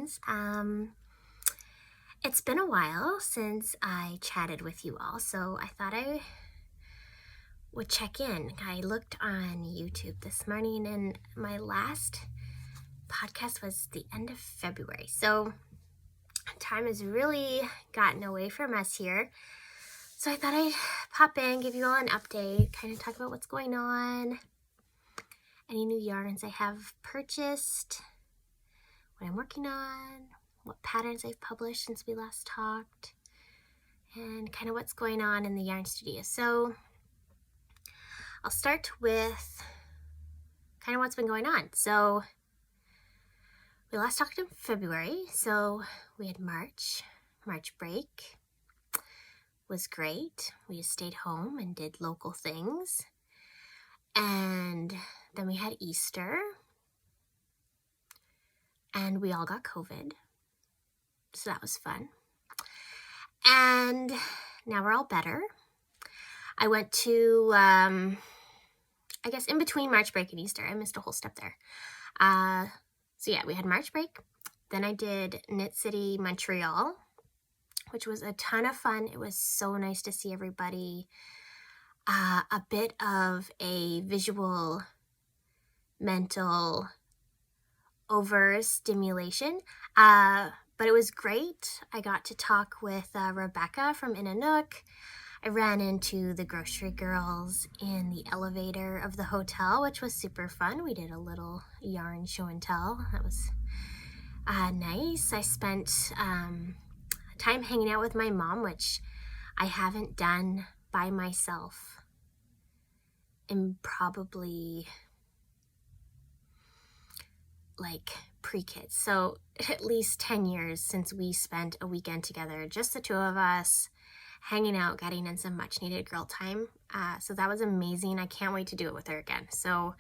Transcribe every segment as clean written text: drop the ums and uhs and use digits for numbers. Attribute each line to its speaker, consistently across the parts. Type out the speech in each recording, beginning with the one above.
Speaker 1: friends. It's been a while since I chatted with you all, so I thought I would check in. I looked on YouTube this morning, and my last podcast was the end of February, so time has really gotten away from us here. So I thought I'd pop in, give you all an update, kind of talk about what's going on, any new yarns I have purchased, what I'm working on, what patterns I've published since we last talked, and kind of what's going on in the yarn studio. So I'll start with kind of what's been going on. So we last talked in February, so we had March break was great. We just stayed home and did local things. And then we had Easter, and we all got COVID. So that was fun. And now we're all better. I went to, I guess in between March break and Easter, I missed a whole step there. So yeah, we had March break. Then I did Knit City Montreal, which was a ton of fun. It was so nice to see everybody. A bit of a visual, mental overstimulation, but it was great. I got to talk with Rebecca from In a Nook. I ran into the grocery girls in the elevator of the hotel, which was super fun. We did a little yarn show and tell. That was nice. I spent time hanging out with my mom, which I haven't done by myself in probably like pre-kids. So at least 10 years since we spent a weekend together, just the two of us, hanging out, getting in some much needed girl time. So that was amazing. I can't wait to do it with her again. So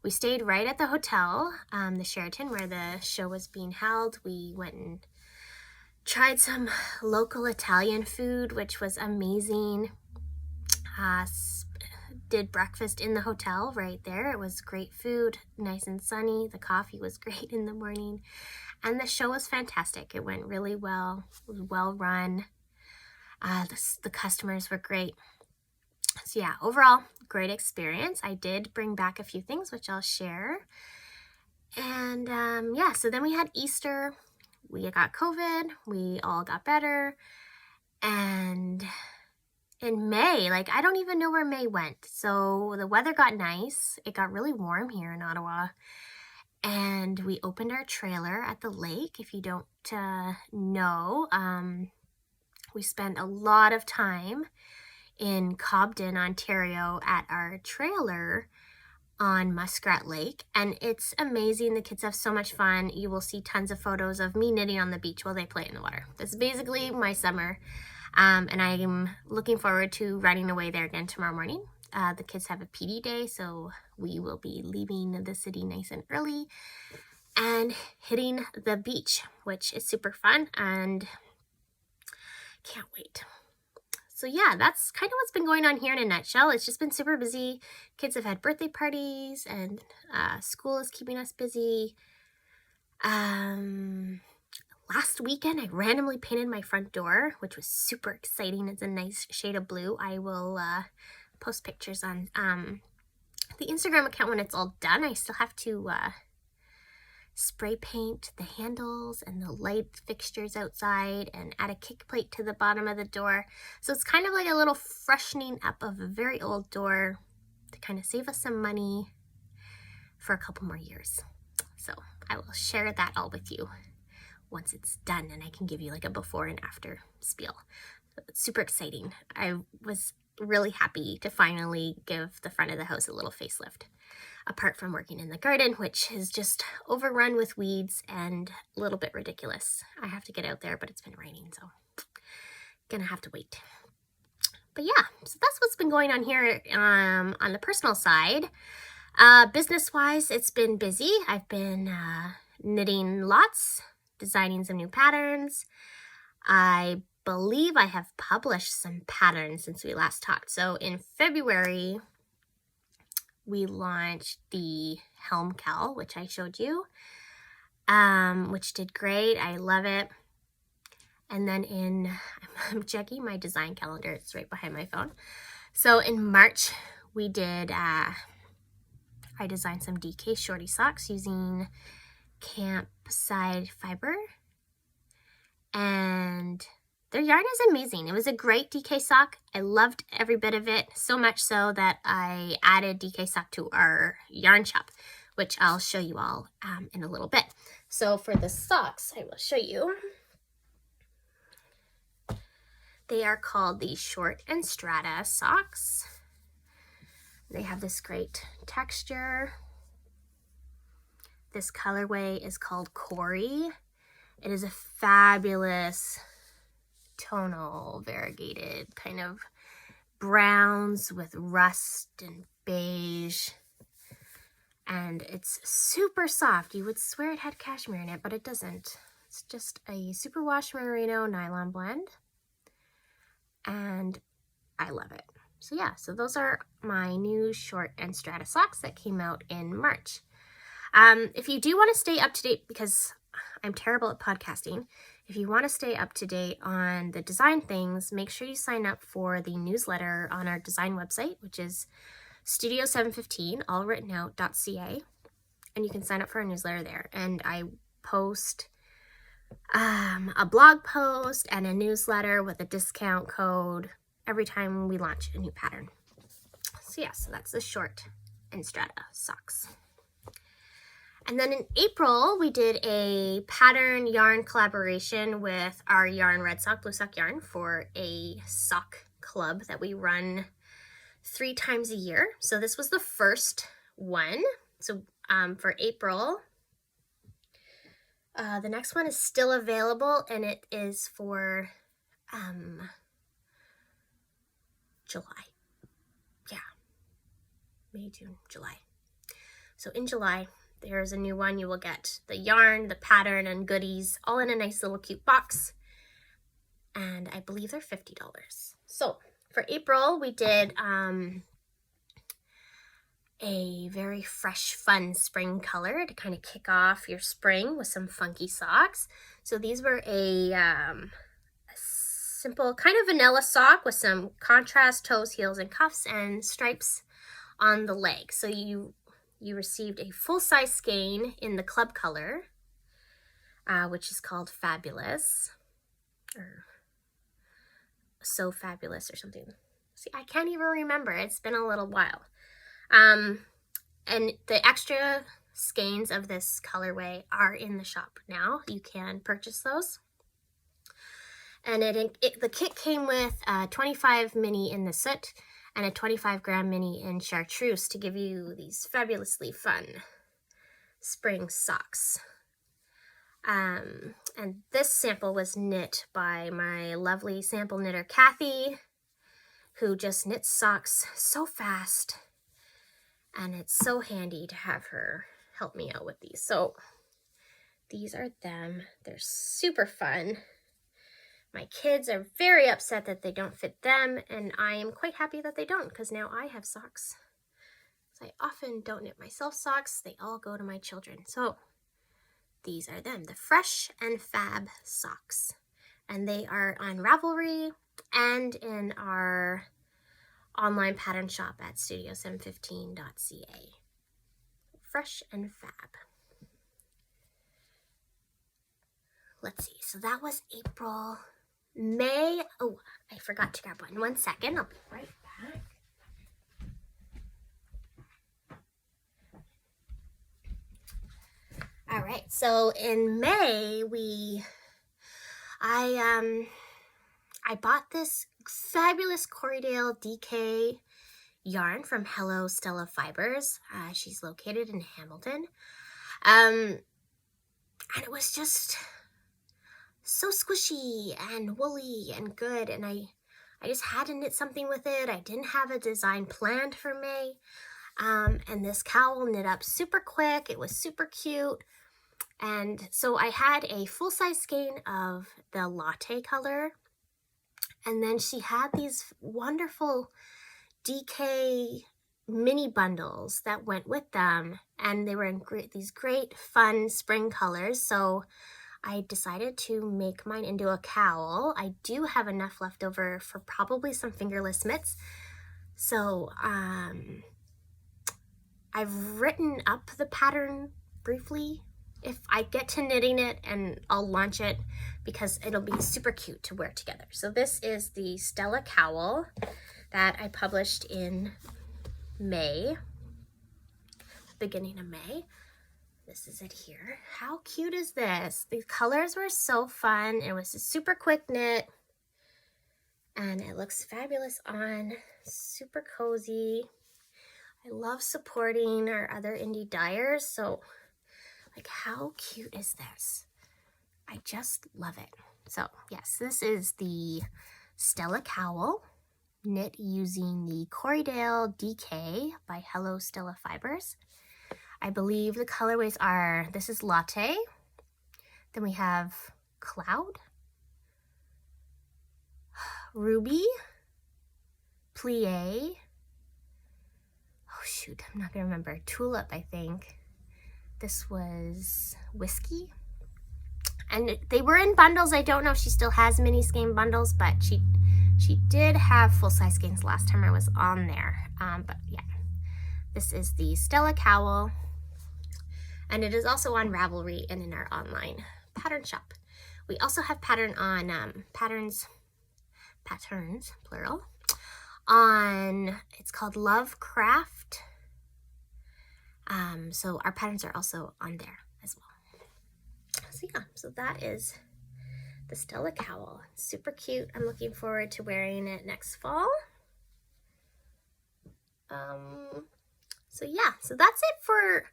Speaker 1: we stayed right at the hotel, the Sheraton, where the show was being held. We went and tried some local Italian food, which was amazing. Did breakfast in the hotel right there. It was great food, nice and sunny. The coffee was great in the morning. And the show was fantastic. It went really well. It was well run. The customers were great. So yeah, overall, great experience. I did bring back a few things, which I'll share. And yeah, so then we had Easter. We got COVID. We all got better. And in May, like I don't even know where May went. So the weather got nice. It got really warm here in Ottawa. And we opened our trailer at the lake. If you don't know, we spent a lot of time in Cobden, Ontario at our trailer on Muskrat Lake. And it's amazing. The kids have so much fun. You will see tons of photos of me knitting on the beach while they play in the water. That's basically my summer. And I'm looking forward to riding away there again tomorrow morning. The kids have a PD day, so we will be leaving the city nice and early and hitting the beach, which is super fun and can't wait. So yeah, that's kind of what's been going on here in a nutshell. It's just been super busy. Kids have had birthday parties and school is keeping us busy. Last weekend, I randomly painted my front door, which was super exciting. It's a nice shade of blue. I will post pictures on the Instagram account when it's all done. I still have to spray paint the handles and the light fixtures outside and add a kick plate to the bottom of the door. So it's kind of like a little freshening up of a very old door to kind of save us some money for a couple more years. So I will share that all with you once it's done, and I can give you like a before and after spiel. It's super exciting. I was really happy to finally give the front of the house a little facelift, apart from working in the garden, which is just overrun with weeds and a little bit ridiculous. I have to get out there, but it's been raining, so gonna have to wait. But yeah, so that's what's been going on here on the personal side. Business-wise, it's been busy. I've been knitting lots, designing some new patterns. I believe I have published some patterns since we last talked. So in February, we launched the Helm Cowl, which I showed you. which did great. I love it. And then I'm checking my design calendar. It's right behind my phone. So in March, we did, I designed some DK shorty socks using campside fiber. And their yarn is amazing. It was a great DK sock. I loved every bit of it, so much so that I added DK sock to our yarn shop, which I'll show you all in a little bit. So for the socks, I will show you. They are called the Short and Strata socks. They have this great texture. This colorway is called Cory. It is a fabulous tonal, variegated kind of browns with rust and beige. And it's super soft. You would swear it had cashmere in it, but it doesn't. It's just a superwash merino nylon blend. And I love it. So yeah, so those are my new Short and Strata socks that came out in March. If you do want to stay up to date, because I'm terrible at podcasting, if you want to stay up to date on the design things, make sure you sign up for the newsletter on our design website, which is Studio715, all written out.ca. And you can sign up for a newsletter there. And I post a blog post and a newsletter with a discount code every time we launch a new pattern. So yeah, so that's the Short and Strata socks. And then in April, we did a pattern yarn collaboration with our yarn Red Sock, Blue Sock yarn for a sock club that we run 3 times a year. So this was the first one. So for April, the next one is still available, and it is for July. Yeah, May, June, July. So in July, there's a new one. You will get the yarn, the pattern, and goodies all in a nice little cute box. And I believe they're $50. So for April, we did a very fresh, fun spring color to kind of kick off your spring with some funky socks. So these were a simple kind of vanilla sock with some contrast toes, heels, and cuffs, and stripes on the leg. So you received a full-size skein in the club color, which is called Fabulous, or So Fabulous or something. See, I can't even remember. It's been a little while. And the extra skeins of this colorway are in the shop now. You can purchase those. And the kit came with a 25 mini in the soot and a 25 gram mini in chartreuse to give you these fabulously fun spring socks. And this sample was knit by my lovely sample knitter Kathy, who just knits socks so fast. And it's so handy to have her help me out with these. So these are them. They're super fun. My kids are very upset that they don't fit them, and I am quite happy that they don't, because now I have socks. So I often don't knit myself socks. They all go to my children. So these are them, the Fresh and Fab socks. And they are on Ravelry and in our online pattern shop at Studio715.ca. Fresh and Fab. Let's see, so that was April. May, oh, I forgot to grab one. 1 second, I'll be right back. All right, so in May, I bought this fabulous Corriedale DK yarn from Hello Stella Fibers. She's located in Hamilton. And it was just so squishy and woolly and good, and I just had to knit something with it. I didn't have a design planned for May. And this cowl knit up super quick. It was super cute. And so I had a full-size skein of the latte color. And then she had these wonderful DK mini bundles that went with them, and they were in these great fun spring colors. So I decided to make mine into a cowl. I do have enough left over for probably some fingerless mitts. So I've written up the pattern briefly if I get to knitting it, and I'll launch it because it'll be super cute to wear together. So this is the Stella Cowl that I published in May, beginning of May. This is it here. How cute is this? The colors were so fun. It was a super quick knit, and it looks fabulous on, super cozy. I love supporting our other indie dyers, so like, how cute is this? I just love it. So yes, this is the Stella Cowl, knit using the Corriedale DK by Hello Stella Fibers. I believe the colorways are, this is Latte, then we have Cloud, Ruby, Plie, oh shoot, I'm not gonna remember, Tulip, I think. This was Whiskey. And they were in bundles. I don't know if she still has mini skein bundles, but she did have full-size skeins last time I was on there. But yeah, this is the Stella Cowl, and it is also on Ravelry and in our online pattern shop. We also have pattern on patterns plural, on, it's called Lovecraft. So our patterns are also on there as well. So yeah, so that is the Stella Cowl. Super cute. I'm looking forward to wearing it next fall. So yeah, so that's it for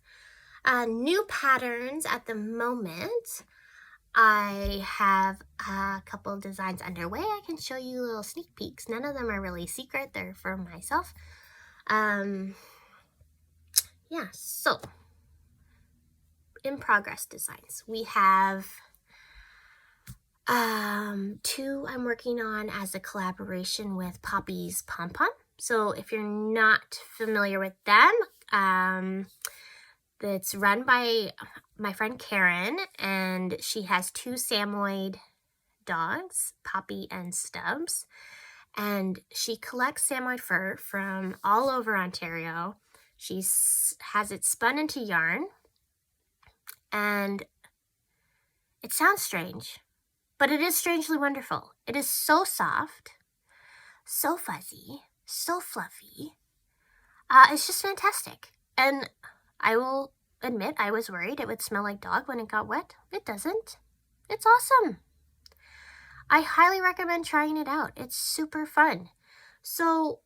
Speaker 1: new patterns at the moment. I have a couple of designs underway. I can show you little sneak peeks. None of them are really secret. They're for myself. Yeah, so in progress designs, we have two I'm working on as a collaboration with Poppy's Pom Pom. So if you're not familiar with them, it's run by my friend Karen, and she has two Samoyed dogs, Poppy and Stubbs, and she collects Samoyed fur from all over Ontario. She has it spun into yarn, and it sounds strange, but it is strangely wonderful. It is so soft, so fuzzy, so fluffy. It's just fantastic. And I will admit, I was worried it would smell like dog when it got wet. It doesn't. It's awesome. I highly recommend trying it out. It's super fun. So,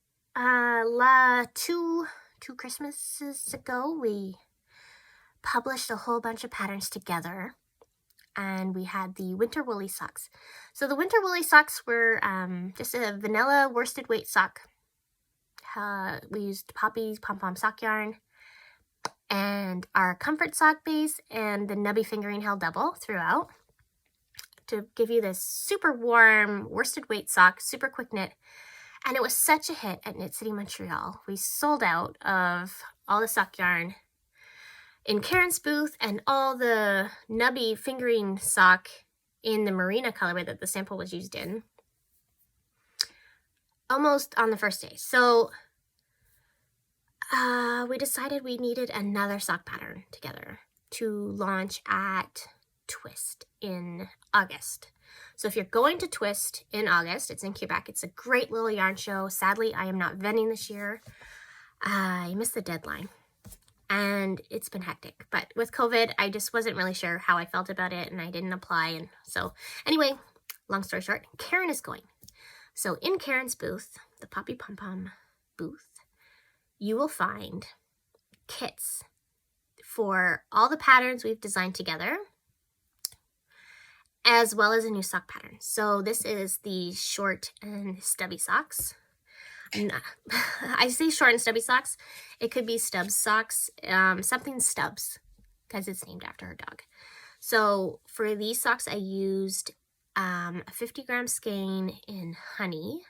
Speaker 1: two Christmases ago, we published a whole bunch of patterns together, and we had the winter woolly socks. So the winter woolly socks were just a vanilla worsted weight sock. We used Poppy's Pom Pom sock yarn and our comfort sock base and the nubby fingering held double throughout to give you this super warm worsted weight sock, super quick knit. And it was such a hit at Knit City Montreal. We sold out of all the sock yarn in Karen's booth and all the nubby fingering sock in the Marina colorway that the sample was used in almost on the first day. So we decided we needed another sock pattern together to launch at Twist in August. So if you're going to Twist in August, it's in Quebec. It's a great little yarn show. Sadly, I am not vending this year. I missed the deadline, and it's been hectic. But with COVID, I just wasn't really sure how I felt about it, and I didn't apply. And so anyway, long story short, Karen is going. So in Karen's booth, the Poppy Pom Pom booth, you will find kits for all the patterns we've designed together, as well as a new sock pattern. So this is the short and stubby socks. I say short and stubby socks. It could be Stubbs socks, something Stubbs, because it's named after her dog. So for these socks, I used a 50-gram skein in honey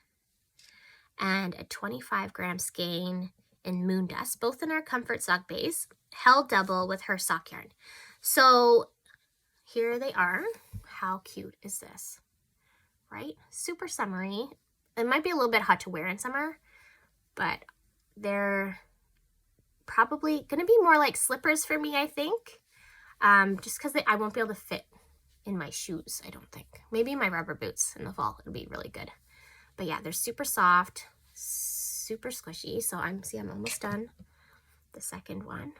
Speaker 1: and a 25-gram skein in Moon Dust, both in our comfort sock base, held double with her sock yarn. So here they are. How cute is this? Right? Super summery. It might be a little bit hot to wear in summer, but they're probably going to be more like slippers for me, I think. Just because I won't be able to fit in my shoes, I don't think. Maybe my rubber boots in the fall. It'll be really good. But yeah, they're super soft, super squishy. So I'm almost done the second one.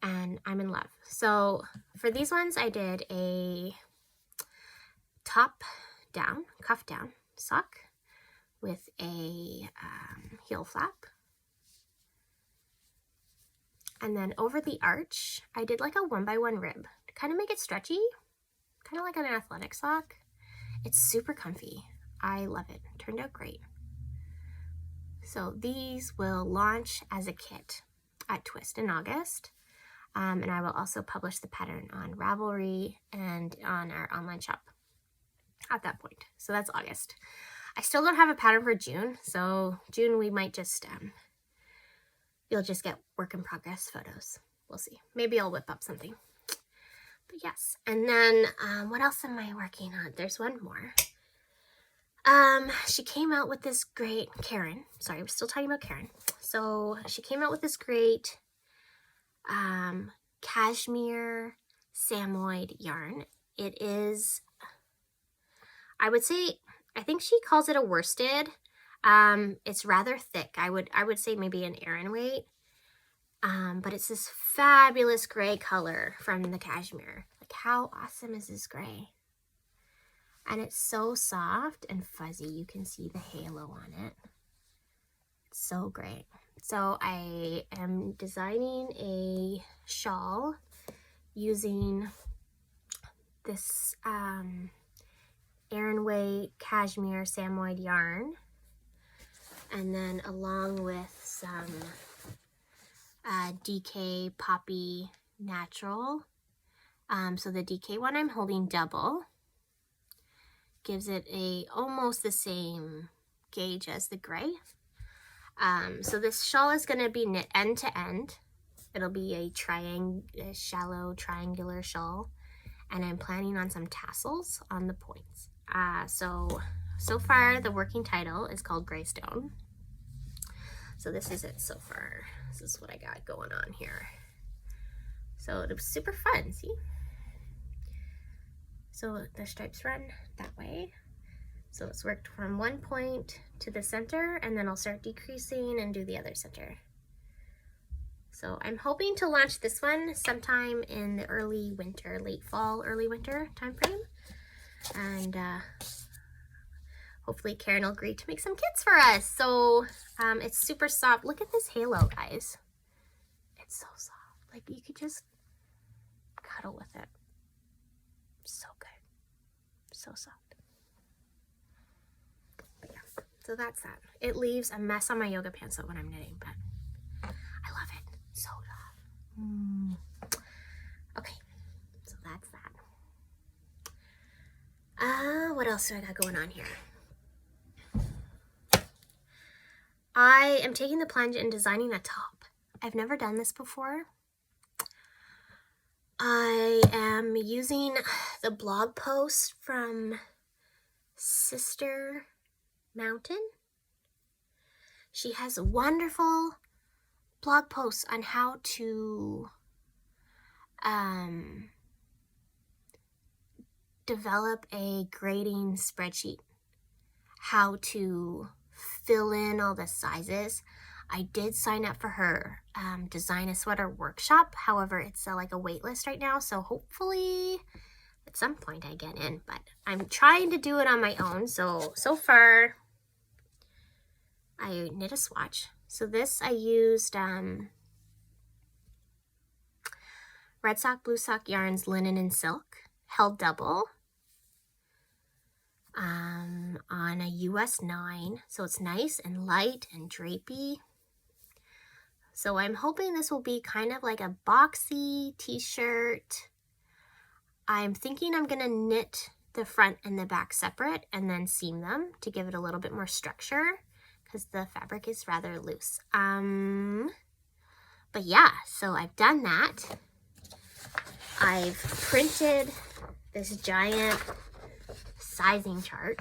Speaker 1: And I'm in love. So for these ones, I did a top down, cuff down sock with a heel flap. And then over the arch, I did like a 1x1 rib to kind of make it stretchy, kind of like an athletic sock. It's super comfy. I love it. Turned out great. So these will launch as a kit at Twist in August. And I will also publish the pattern on Ravelry and on our online shop at that point. So that's August. I still don't have a pattern for June. So June, we might just, you'll just get work in progress photos. We'll see. Maybe I'll whip up something. But yes. And then what else am I working on? There's one more. She came out with this great, Karen. Sorry, we're still talking about Karen. So she came out with this great cashmere samoyed yarn. It is, I think she calls it a worsted. It's rather thick. I would say maybe an Aran weight. But it's this fabulous gray color from the cashmere. Like, how awesome is this gray? And it's so soft and fuzzy. You can see the halo on it. It's so great. So I am designing a shawl using this Aran weight cashmere samoyed yarn. And then along with some DK Poppy Natural. So the DK one I'm holding double. Gives it almost the same gauge as the gray. So this shawl is going to be knit end to end. It'll be a shallow triangular shawl. And I'm planning on some tassels on the points. So far the working title is called Greystone. So this is it so far. This is what I got going on here. So it was super fun, see? So the stripes run that way. So it's worked from one point to the center, and then I'll start decreasing and do the other center. So I'm hoping to launch this one sometime in the early winter, late fall, early winter time frame. And hopefully Karen will agree to make some kits for us. So it's super soft. Look at this halo, guys. It's so soft. Like, you could just cuddle with it. So good. So soft. But yeah, so that's that. It leaves a mess on my yoga pants though when I'm knitting, but I love it. So soft. Okay, so that's that. What else do I got going on here? I am taking the plunge and designing a top. I've never done this before. I am using the blog post from Sister Mountain. She has wonderful blog posts on how to develop a grading spreadsheet, how to fill in all the sizes. I did sign up for her design a sweater workshop. However, it's like a wait list right now. So hopefully at some point I get in, but I'm trying to do it on my own. So far I knit a swatch. So this I used Red Sock, Blue Sock yarns, linen and silk, held double on a US 9. So it's nice and light and drapey. So I'm hoping this will be kind of like a boxy t-shirt. I'm thinking I'm gonna knit the front and the back separate and then seam them to give it a little bit more structure, because the fabric is rather loose. But yeah, so I've done that. I've printed this giant sizing chart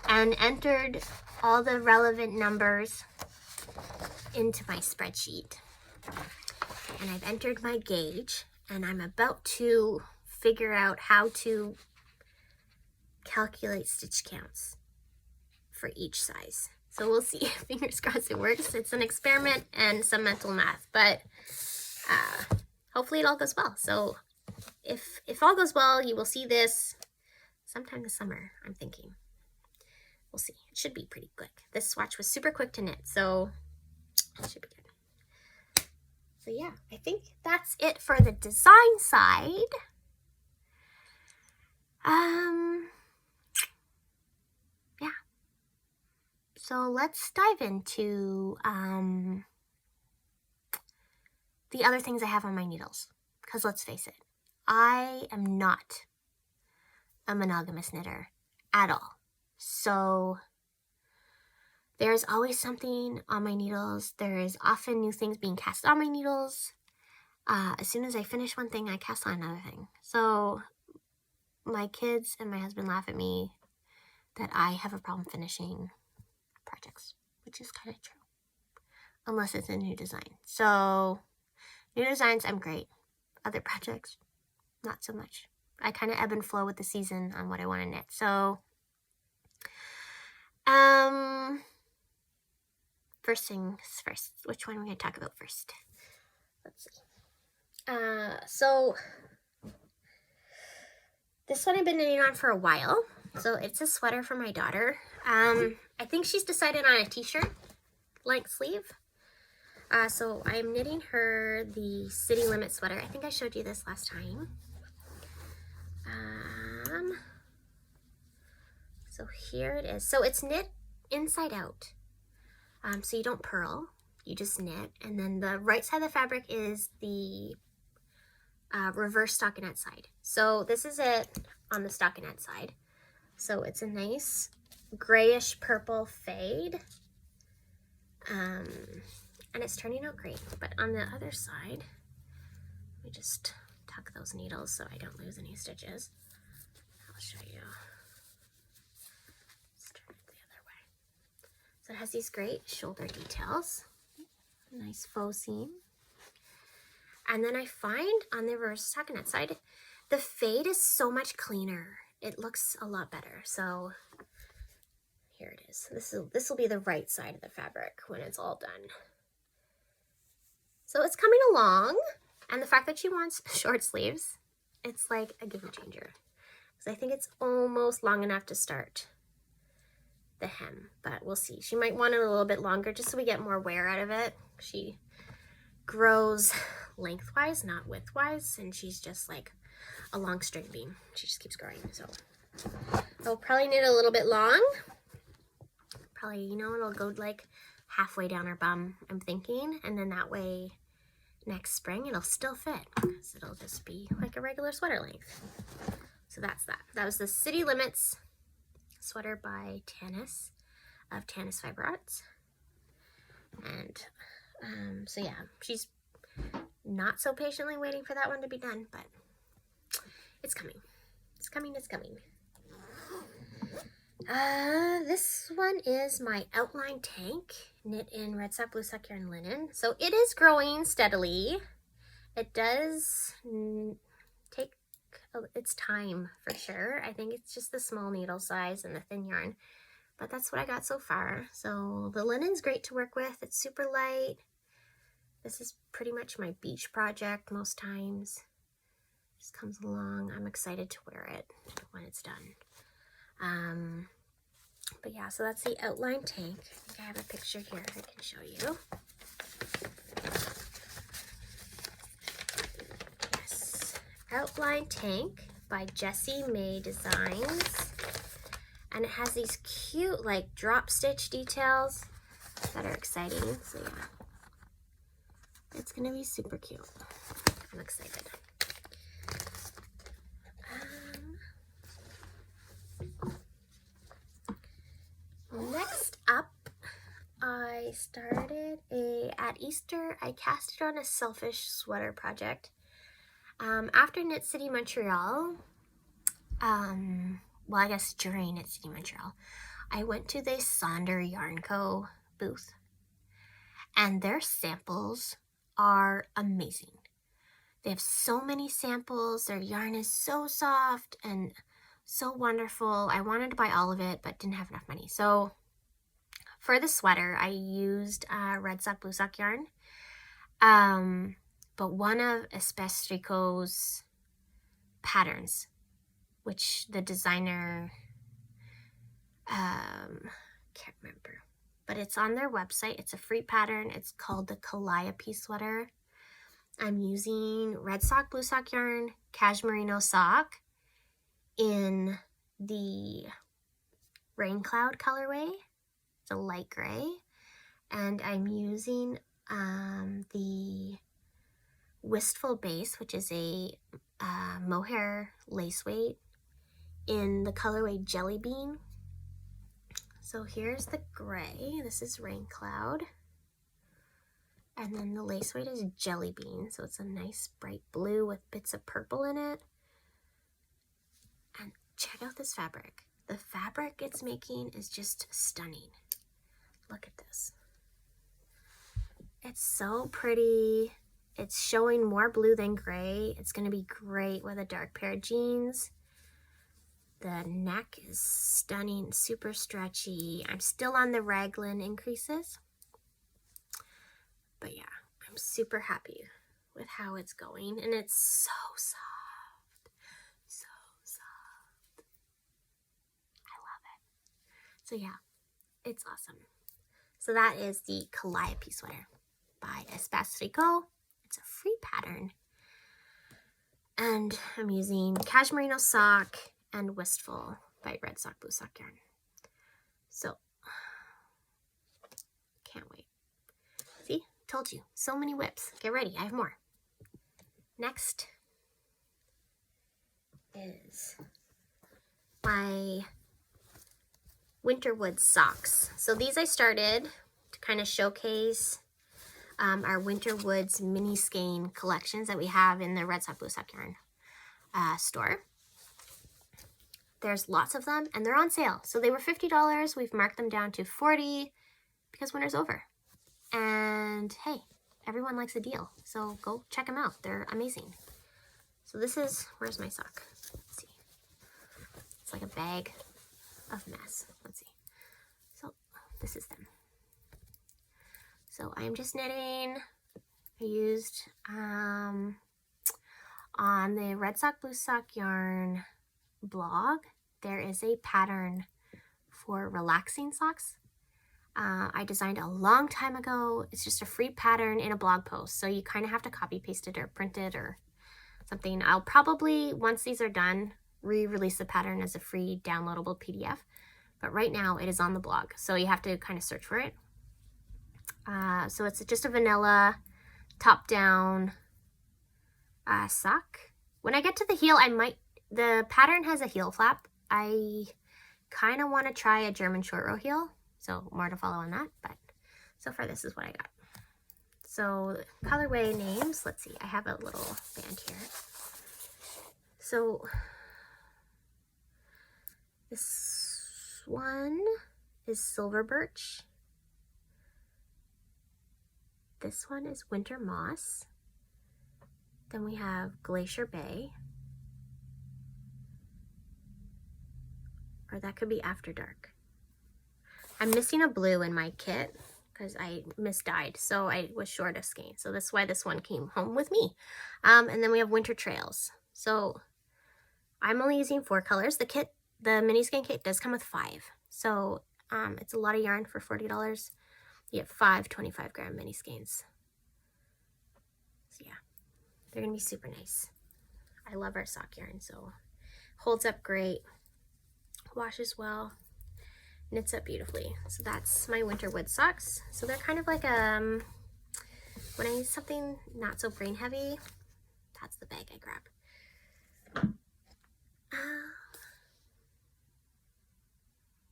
Speaker 1: and entered all the relevant numbers into my spreadsheet. And I've entered my gauge, and I'm about to figure out how to calculate stitch counts for each size. So we'll see. Fingers crossed it works. It's an experiment and some mental math, but hopefully it all goes well. So if all goes well, you will see this sometime this summer, I'm thinking. We'll see. It should be pretty quick. This swatch was super quick to knit, so it should be good. So yeah, I think that's it for the design side. Yeah. So let's dive into the other things I have on my needles. Because let's face it, I am not a monogamous knitter at all. So there's always something on my needles. There is often new things being cast on my needles. As soon as I finish one thing, I cast on another thing. So my kids and my husband laugh at me that I have a problem finishing projects, which is kind of true. Unless it's a new design. So new designs, I'm great. Other projects, not so much. I kind of ebb and flow with the season on what I want to knit. So, first things first. Which one are we going to talk about first? Let's see. So this one I've been knitting on for a while. So it's a sweater for my daughter. I think she's decided on a t-shirt length sleeve. So I'm knitting her the City Limit sweater. I think I showed you this last time. So here it is. So it's knit inside out. So you don't purl, you just knit. And then the right side of the fabric is the reverse stockinette side. So this is it on the stockinette side. So it's a nice grayish purple fade. And it's turning out great. But on the other side, let me just tuck those needles so I don't lose any stitches. I'll show you. Let's turn it the other way. So it has these great shoulder details. Nice faux seam. And then I find on the reverse stockinette side, the fade is so much cleaner. It looks a lot better. So here it is. This will be the right side of the fabric when it's all done. So it's coming along, and the fact that she wants short sleeves, it's like a game changer. Because I think it's almost long enough to start the hem, but we'll see. She might want it a little bit longer just so we get more wear out of it. She grows lengthwise, not widthwise, and she's just like a long string bean. She just keeps growing, so I'll probably knit a little bit long. Probably, you know, it'll go like halfway down her bum, I'm thinking, and then that way next spring it'll still fit, because it'll just be like a regular sweater length. So that's that. That was the City Limits sweater by Tanis of Tanis Fiber Arts. And so yeah, she's not so patiently waiting for that one to be done, but it's coming. It's coming, it's coming. This one is my outline tank, knit in red sock, blue sock yarn linen. So it is growing steadily. It does take its time for sure. I think it's just the small needle size and the thin yarn, but that's what I got so far. So the linen's great to work with. It's super light. This is pretty much my beach project most times. Just comes along. I'm excited to wear it when it's done. But yeah, so that's the outline tank. I think I have a picture here I can show you. Yes, outline tank by Jessie May Designs. And it has these cute like drop stitch details that are exciting. So yeah, it's gonna be super cute. I'm excited. Next up, I started at Easter, I cast it on a selfish sweater project. After Knit City Montreal, well, I guess during Knit City Montreal, I went to the Sonder Yarn Co booth, and their samples are amazing. They have so many samples. Their yarn is so soft and so wonderful. I wanted to buy all of it, but didn't have enough money. So for the sweater, I used red sock, blue sock yarn. But one of Espace Tricote's patterns, which the designer, can't remember, but it's on their website. It's a free pattern. It's called the Calliope sweater. I'm using red sock, blue sock yarn, cashmerino sock in the Rain Cloud colorway. It's a light gray. And I'm using the Wistful base, which is a mohair lace weight in the colorway Jelly Bean. So here's the gray. This is Rain Cloud. And then the lace weight is Jelly Bean. So it's a nice bright blue with bits of purple in it. And check out this fabric. The fabric it's making is just stunning. Look at this. It's so pretty. It's showing more blue than gray. It's going to be great with a dark pair of jeans. The neck is stunning, super stretchy. I'm still on the raglan increases. But yeah, I'm super happy with how it's going. And it's so soft. So soft. I love it. So yeah, it's awesome. So that is the Calliope sweater by Espace. It's a free pattern. And I'm using cashmerino sock and Wistful by Red Sock Blue Sock yarn. So, can't wait. See, told you, so many whips. Get ready, I have more. Next is my Winterwood socks. So these I started to kind of showcase our Winterwoods mini skein collections that we have in the Red Sock Blue Sock yarn store. There's lots of them and they're on sale. So they were $50. We've marked them down to $40 because winter's over. And hey, everyone likes a deal. So go check them out. They're amazing. So this is, where's my sock? Let's see. It's like a bag of mess. Let's see. So this is them. So I'm just knitting. I used on the Red Sock Blue Sock yarn blog, there is a pattern for relaxing socks. I designed a long time ago. It's just a free pattern in a blog post. So you kind of have to copy paste it or print it or something. I'll probably, once these are done, re-release the pattern as a free downloadable PDF. But right now it is on the blog. So you have to kind of search for it. So it's just a vanilla top-down sock. When I get to the heel, the pattern has a heel flap. I kind of want to try a German short row heel. So more to follow on that, but so far this is what I got. So colorway names, let's see, I have a little band here. So this one is Silver Birch. This one is Winter Moss. Then we have Glacier Bay. Or that could be After Dark. I'm missing a blue in my kit because I misdyed, so I was short of skein. So that's why this one came home with me. And then we have Winter Trails. So I'm only using 4 colors. The mini skein kit does come with 5. So it's a lot of yarn for $40. You get 5 25-gram mini skeins. So yeah, they're gonna be super nice. I love our sock yarn, so holds up great, washes well, knits up beautifully. So that's my Winterwood socks. So they're kind of like when I need something not so brain heavy, that's the bag I grab.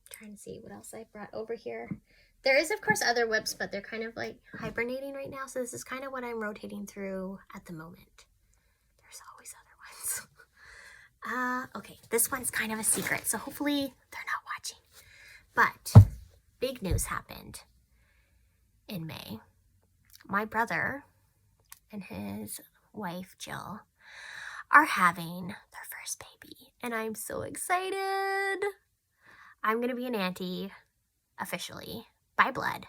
Speaker 1: Trying to see what else I brought over here. There is, of course, other whips, but they're kind of like hibernating right now. So this is kind of what I'm rotating through at the moment. There's always other ones. Okay, this one's kind of a secret, so hopefully they're not watching. But big news happened in May. My brother and his wife, Jill, are having their first baby, and I'm so excited. I'm going to be an auntie officially by blood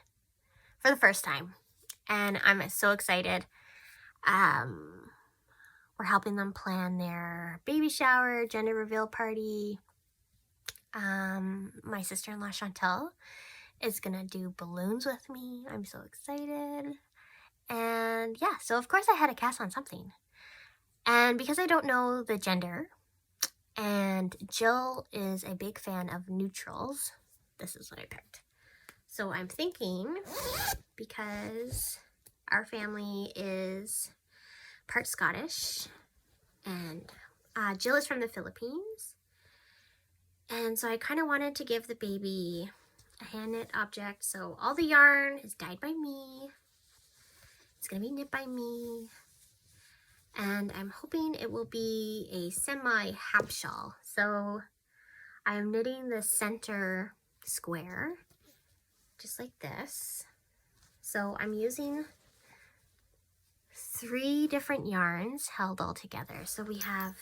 Speaker 1: for the first time, and I'm so excited. We're helping them plan their baby shower, gender reveal party. My sister-in-law Chantel is gonna do balloons with me. I'm so excited. And yeah, so of course I had to cast on something. And because I don't know the gender, and Jill is a big fan of neutrals, this is what I picked. So I'm thinking, because our family is part Scottish, and Jill is from the Philippines, and so I kind of wanted to give the baby a hand knit object. So all the yarn is dyed by me. It's gonna be knit by me, and I'm hoping it will be a semi-hap shawl. So I'm knitting the center square, just like this. So I'm using 3 different yarns held all together. So we have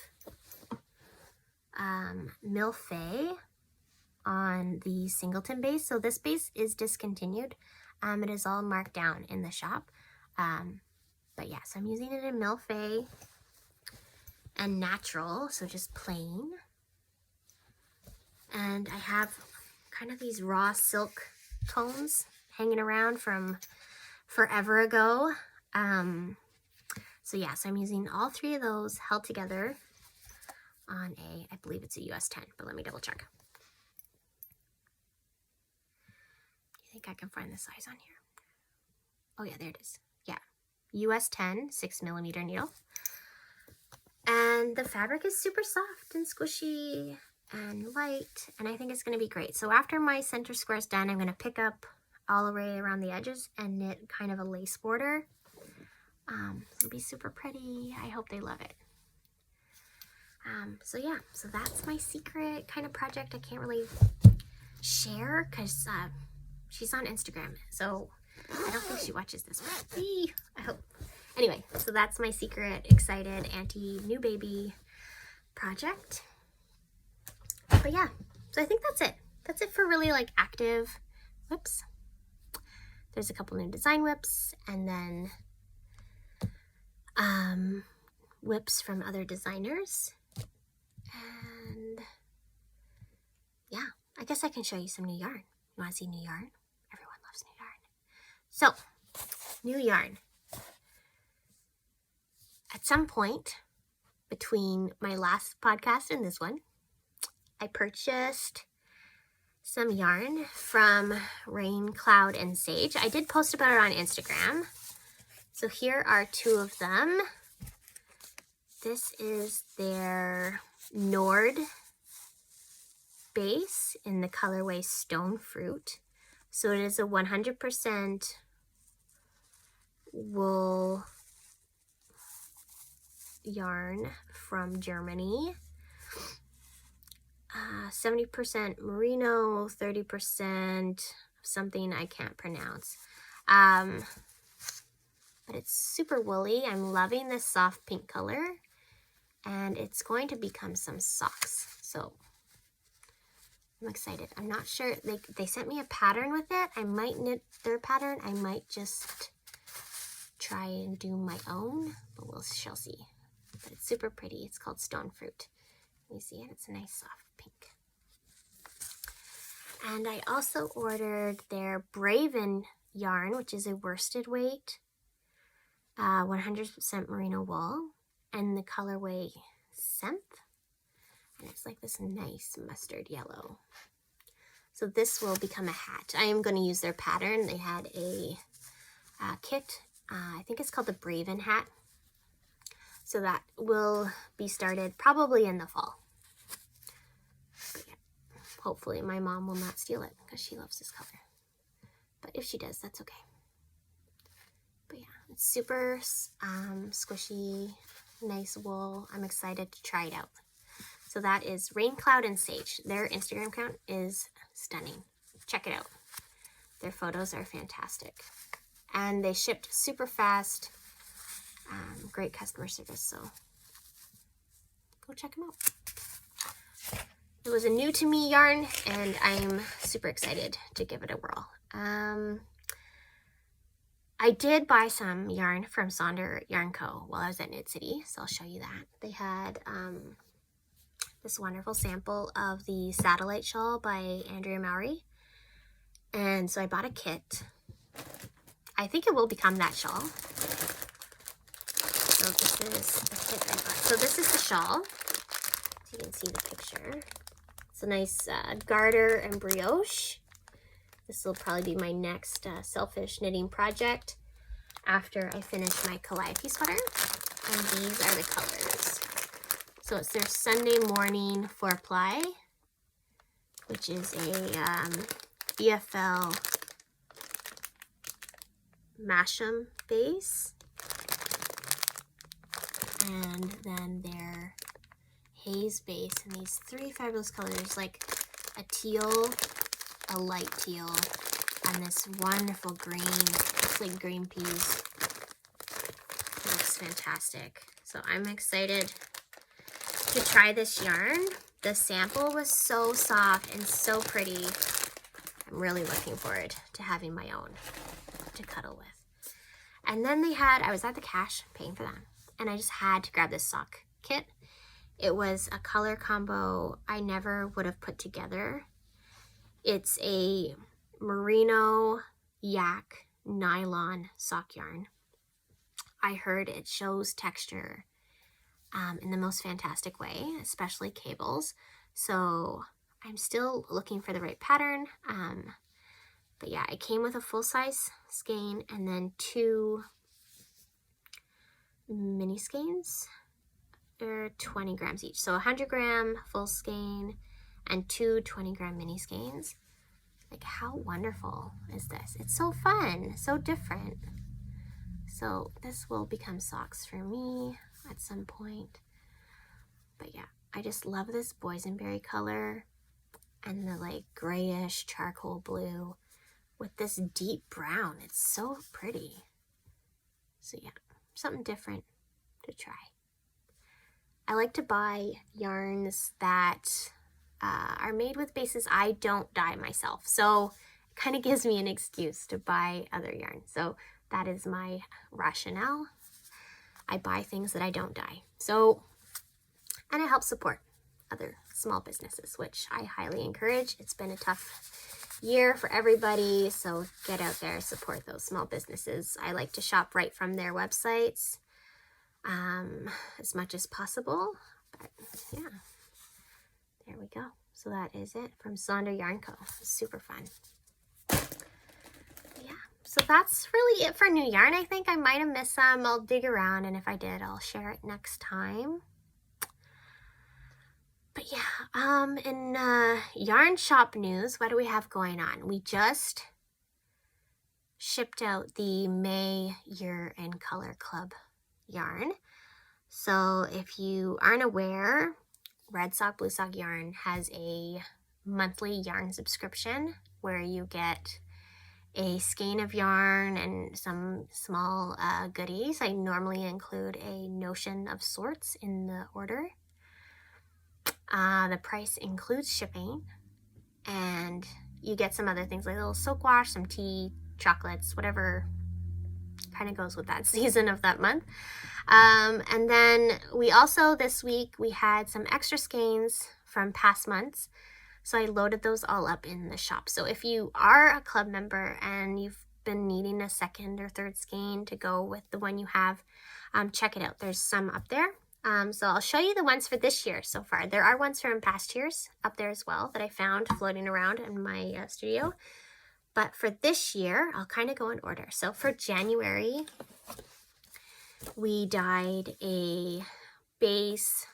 Speaker 1: Milfay on the singleton base. So this base is discontinued. It is all marked down in the shop. But yeah, so I'm using it in Milfay and natural, so just plain. And I have kind of these raw silk tones hanging around from forever ago. So yeah, so I'm using all 3 of those held together on I believe it's a US 10, but let me double check. Do you think I can find the size on here? Oh yeah, there it is. Yeah, US 10, 6mm needle. And the fabric is super soft and squishy and light, and I think it's gonna be great. So after my center square is done, I'm gonna pick up all the way around the edges and knit kind of a lace border. It'll be super pretty. I hope they love it. So yeah, so that's my secret kind of project. I can't really share because she's on Instagram, so I don't think she watches this one. I hope. Anyway, so that's my secret, excited auntie new baby project. But yeah, so I think that's it. That's it for really like active whips. There's a couple new design whips, and then whips from other designers. And yeah, I guess I can show you some new yarn. You want to see new yarn? Everyone loves new yarn. So, new yarn. At some point between my last podcast and this one, I purchased some yarn from Rain, Cloud, and Sage. I did post about it on Instagram. So here are 2 of them. This is their Nord base in the colorway Stone Fruit. So it is a 100% wool yarn from Germany. 70% merino, 30% something I can't pronounce. But it's super woolly. I'm loving this soft pink color, and it's going to become some socks. So I'm excited. I'm not sure. They sent me a pattern with it. I might knit their pattern. I might just try and do my own, but we shall see. But it's super pretty. It's called Stone Fruit. You see it? It's a nice soft pink. And I also ordered their Braven yarn, which is a worsted weight, 100% merino wool, and the colorway Synth. And it's like this nice mustard yellow. So this will become a hat. I am going to use their pattern. They had a kit. I think it's called the Braven hat. So that will be started probably in the fall. But yeah, hopefully my mom will not steal it because she loves this color. but if she does, that's okay. But yeah, it's super squishy, nice wool. I'm excited to try it out. So that is Rain Cloud and Sage. Their Instagram account is stunning. Check it out. Their photos are fantastic. And they shipped super fast. Great customer service, so go check them out. It was a new to me yarn, and I'm super excited to give it a whirl. I did buy some yarn from Sonder Yarn Co. while I was at Knit City, so I'll show you that. They had this wonderful sample of the Satellite Shawl by Andrea Mowry, and so I bought a kit. I think it will become that shawl. So this is the kit I bought. So this is the shawl. So you can see the picture. It's a nice garter and brioche. This will probably be my next selfish knitting project after I finish my Calliope sweater. And these are the colors. So it's their Sunday morning four-ply, which is a BFL Masham base. And then their haze base in these three fabulous colors, like a teal, a light teal, and this wonderful green. Looks like green peas. It looks fantastic. So I'm excited to try this yarn. The sample was so soft and so pretty. I'm really looking forward to having my own to cuddle with. And then they had, I was at the cash paying for them, and I just had to grab this sock kit. It was a color combo I never would have put together. It's a merino yak nylon sock yarn. I heard it shows texture in the most fantastic way, especially cables. So I'm still looking for the right pattern. But yeah, it came with a full-size skein and then 2 mini skeins. They're 20 grams each. So 100-gram full skein and 2 20-gram mini skeins. Like, how wonderful is this? It's so fun, so different. So this will become socks for me at some point. But yeah, I just love this boysenberry color and the like grayish charcoal blue with this deep brown. It's so pretty. So yeah, something different to try. I like to buy yarns that are made with bases I don't dye myself. So it kind of gives me an excuse to buy other yarn. So that is my rationale. I buy things that I don't dye. So, and it helps support other small businesses, which I highly encourage. It's been a tough year for everybody. So get out there, support those small businesses. I like to shop right from their websites as much as possible. But yeah. There we go. So that is it from Sonder Yarn Co. Super fun. Yeah, so that's really it for new yarn. I think I might have missed some. I'll dig around, and if I did, I'll share it next time. But yeah, in yarn shop news, what do we have going on? We just shipped out the May Year in Color Club yarn. So if you aren't aware, Red Sock Blue Sock Yarn has a monthly yarn subscription where you get a skein of yarn and some small goodies. I normally include a notion of sorts in the order. The price includes shipping, and you get some other things like a little soak wash, some tea, chocolates, whatever kind of goes with that season of that month. And then we also, this week, we had some extra skeins from past months. So I loaded those all up in the shop. So if you are a club member and you've been needing a second or third skein to go with the one you have, check it out. There's some up there. So I'll show you the ones for this year so far. There are ones from past years up there as well that I found floating around in my studio. But for this year, I'll kind of go in order. So for January, we dyed a base.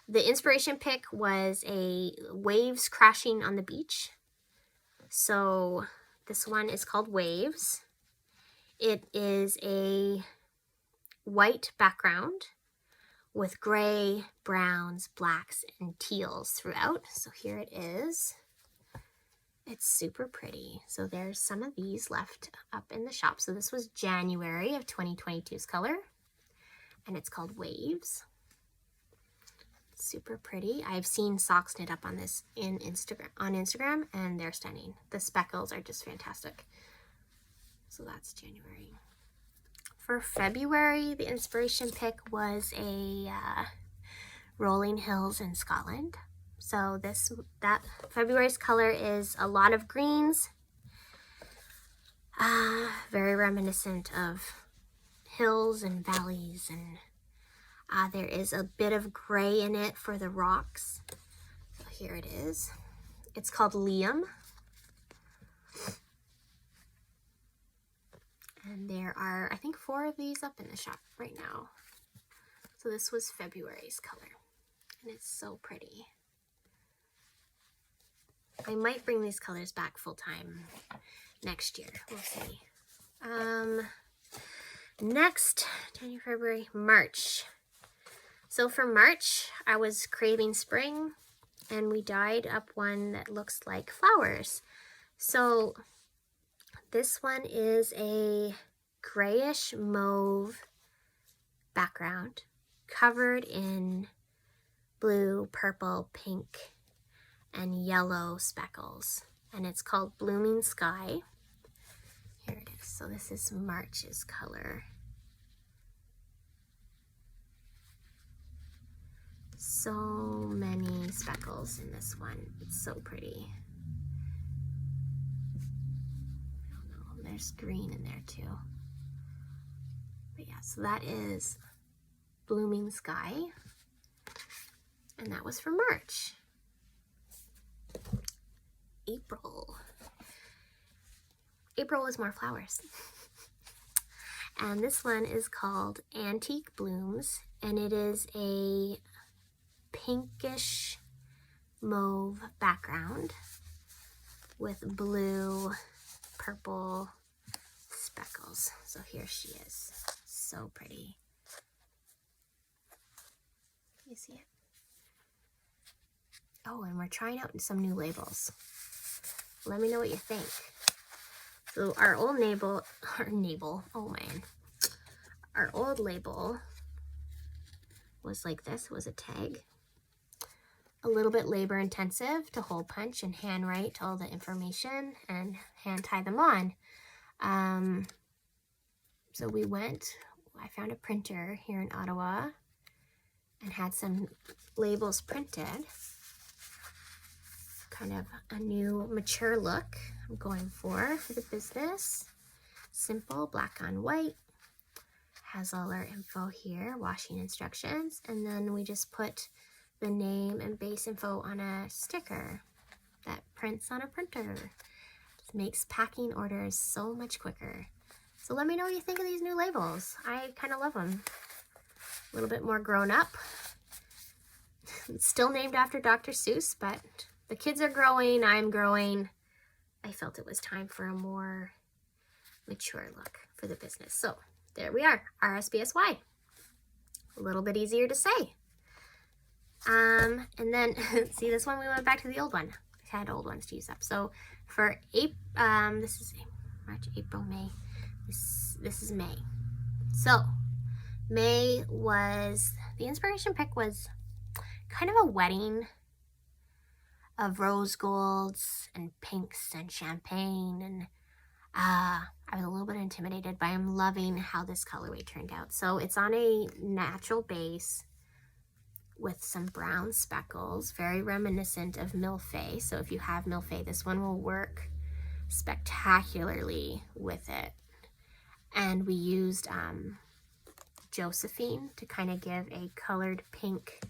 Speaker 1: The inspiration pick was a waves crashing on the beach. So This one is called Waves. It is a white background with gray, browns, blacks, and teals throughout. So here it is. It's super pretty. So there's some of these left up in the shop. So this was January of 2022's color, and it's called Waves. Super pretty. I've seen socks knit up on this on Instagram, and they're stunning. The speckles are just fantastic. So that's January. For February, the inspiration pick was a Rolling Hills in Scotland. So that February's color is a lot of greens, very reminiscent of hills and valleys, and there is a bit of gray in it for the rocks. So here it is. It's called Liam. And there are, I think, 4 of these up in the shop right now. So this was February's color, and it's so pretty. I might bring these colors back full time next year. We'll see. Next, January, February, March. So for March, I was craving spring, and we dyed up one that looks like flowers. So this one is a grayish mauve background covered in blue, purple, pink, and yellow speckles, and it's called Blooming Sky. Here it is. So this is March's color. So many speckles in this one. It's so pretty. I don't know, there's green in there too. But yeah, so that is Blooming Sky, and that was for March. April was more flowers. And this one is called Antique Blooms, and it is a pinkish mauve background with blue, purple speckles. So here she is. So pretty. You see it? Oh, and we're trying out some new labels. Let me know what you think. So our old label, oh man. Our old label was like this. It was a tag. A little bit labor intensive to hole punch and hand write all the information and hand tie them on. So I found a printer here in Ottawa and had some labels printed. Kind of a new mature look I'm going for the business. Simple, black on white. Has all our info here, washing instructions, and then we just put the name and base info on a sticker that prints on a printer. Just makes packing orders so much quicker. So let me know what you think of these new labels. I kind of love them. A little bit more grown up. It's still named after Dr. Seuss, but the kids are growing, I'm growing. I felt it was time for a more mature look for the business. So there we are, RSBSY. A little bit easier to say. And then, see this one, we went back to the old one. I had old ones to use up. So for this is March, April, May. This is May. So May was, the inspiration pick was kind of a wedding of rose golds and pinks and champagne, and I was a little bit intimidated, but I'm loving how this colorway turned out. So it's on a natural base with some brown speckles, very reminiscent of Milfay. So if you have Milfay, this one will work spectacularly with it. And we used Josephine to kind of give a colored pink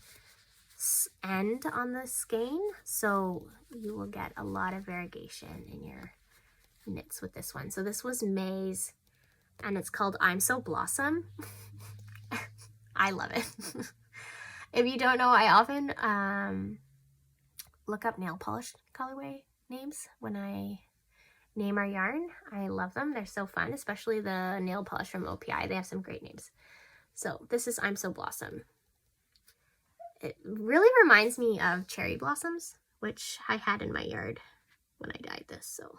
Speaker 1: end on the skein, so you will get a lot of variegation in your knits with this one. So this was May's, and it's called I'm So Blossom. I love it. If you don't know, I often look up nail polish colorway names when I name our yarn. I love them. They're so fun, especially the nail polish from OPI. They have some great names. So this is I'm So Blossom. It really reminds me of cherry blossoms, which I had in my yard when I dyed this. So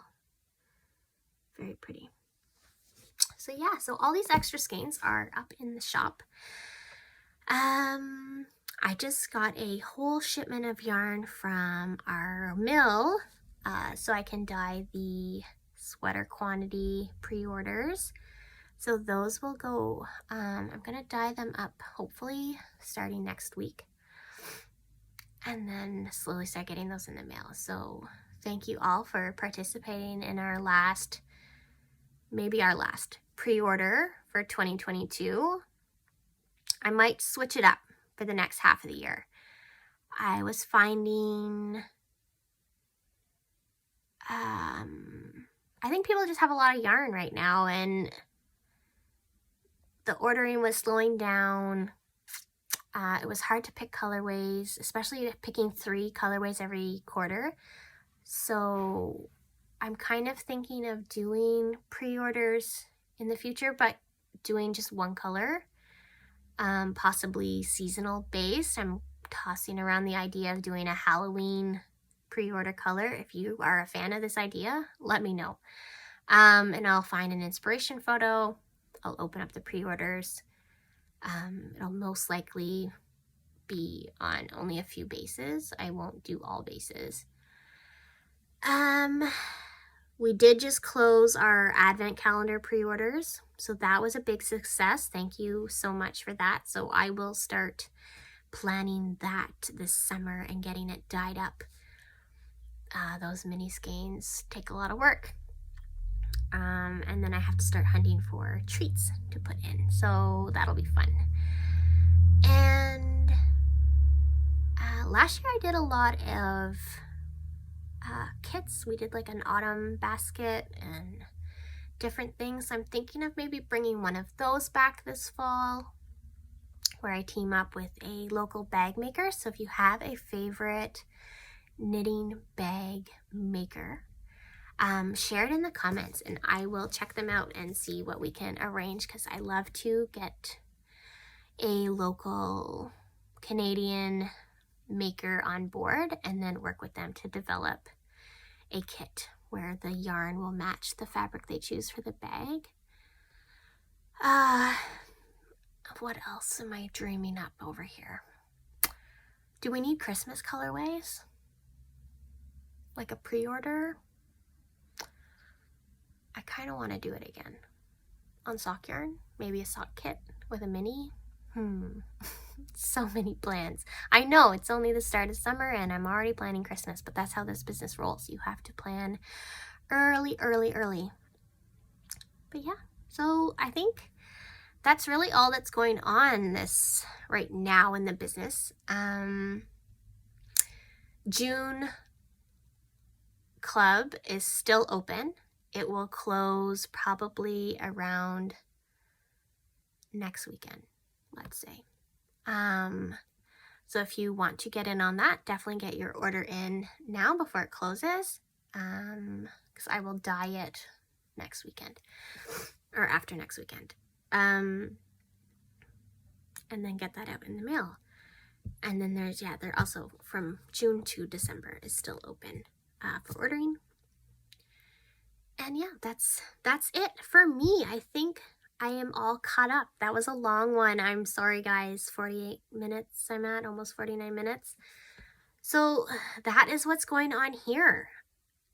Speaker 1: very pretty. So yeah, so all these extra skeins are up in the shop. I just got a whole shipment of yarn from our mill, so I can dye the sweater quantity pre-orders. So those will go, I'm gonna dye them up hopefully starting next week, and then slowly start getting those in the mail. So thank you all for participating in our last, maybe our last pre-order for 2022. I might switch it up for the next half of the year. I was finding, I think people just have a lot of yarn right now, and the ordering was slowing down. It was hard to pick colorways, especially picking 3 colorways every quarter. So I'm kind of thinking of doing pre-orders in the future, but doing just one color, possibly seasonal based. I'm tossing around the idea of doing a Halloween pre-order color. If you are a fan of this idea, let me know. And I'll find an inspiration photo. I'll open up the pre-orders. It'll most likely be on only a few bases. I won't do all bases. We did just close our advent calendar pre-orders, so that was a big success. Thank you so much for that. So I will start planning that this summer and getting it dyed up. Those mini skeins take a lot of work. And then I have to start hunting for treats to put in, so that'll be fun. And last year I did a lot of kits. We did like an autumn basket and different things. I'm thinking of maybe bringing one of those back this fall, where I team up with a local bag maker. So if you have a favorite knitting bag maker, share it in the comments and I will check them out and see what we can arrange, because I love to get a local Canadian maker on board and then work with them to develop a kit where the yarn will match the fabric they choose for the bag. What else am I dreaming up over here? Do we need Christmas colorways? Like a pre-order? I kind of want to do it again. On sock yarn? Maybe a sock kit with a mini? So many plans. I know it's only the start of summer and I'm already planning Christmas, but that's how this business rolls. You have to plan early. But yeah, so I think that's really all that's going on this right now in the business. June club is still open. It will close probably around next weekend, let's say. So if you want to get in on that, definitely get your order in now before it closes, because I will dye it next weekend or after next weekend, and then get that out in the mail. And then there's, yeah, they're also from June to December is still open for ordering. And yeah, that's it for me. I think I am all caught up. That was a long one. I'm sorry, guys. 48 minutes I'm at, almost 49 minutes. So that is what's going on here.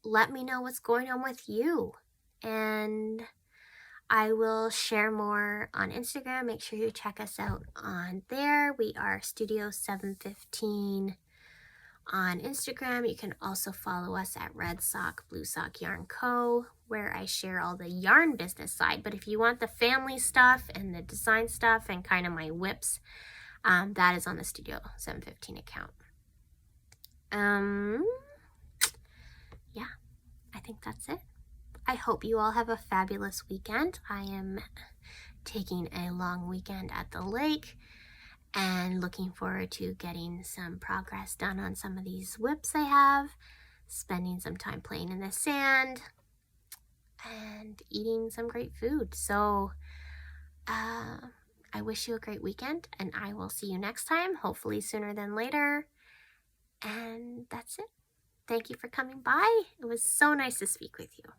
Speaker 1: Let me know what's going on with you. And I will share more on Instagram. Make sure you check us out on there. We are Studio715 on Instagram. You can also follow us at Red Sock, Blue Sock Yarn Co, where I share all the yarn business side. But if you want the family stuff and the design stuff and kind of my whips, that is on the Studio715 account. Yeah, I think that's it. I hope you all have a fabulous weekend. I am taking a long weekend at the lake and looking forward to getting some progress done on some of these whips I have, spending some time playing in the sand, and eating some great food. So I wish you a great weekend, and I will see you next time, hopefully sooner than later. And that's it. Thank you for coming by. It was so nice to speak with you.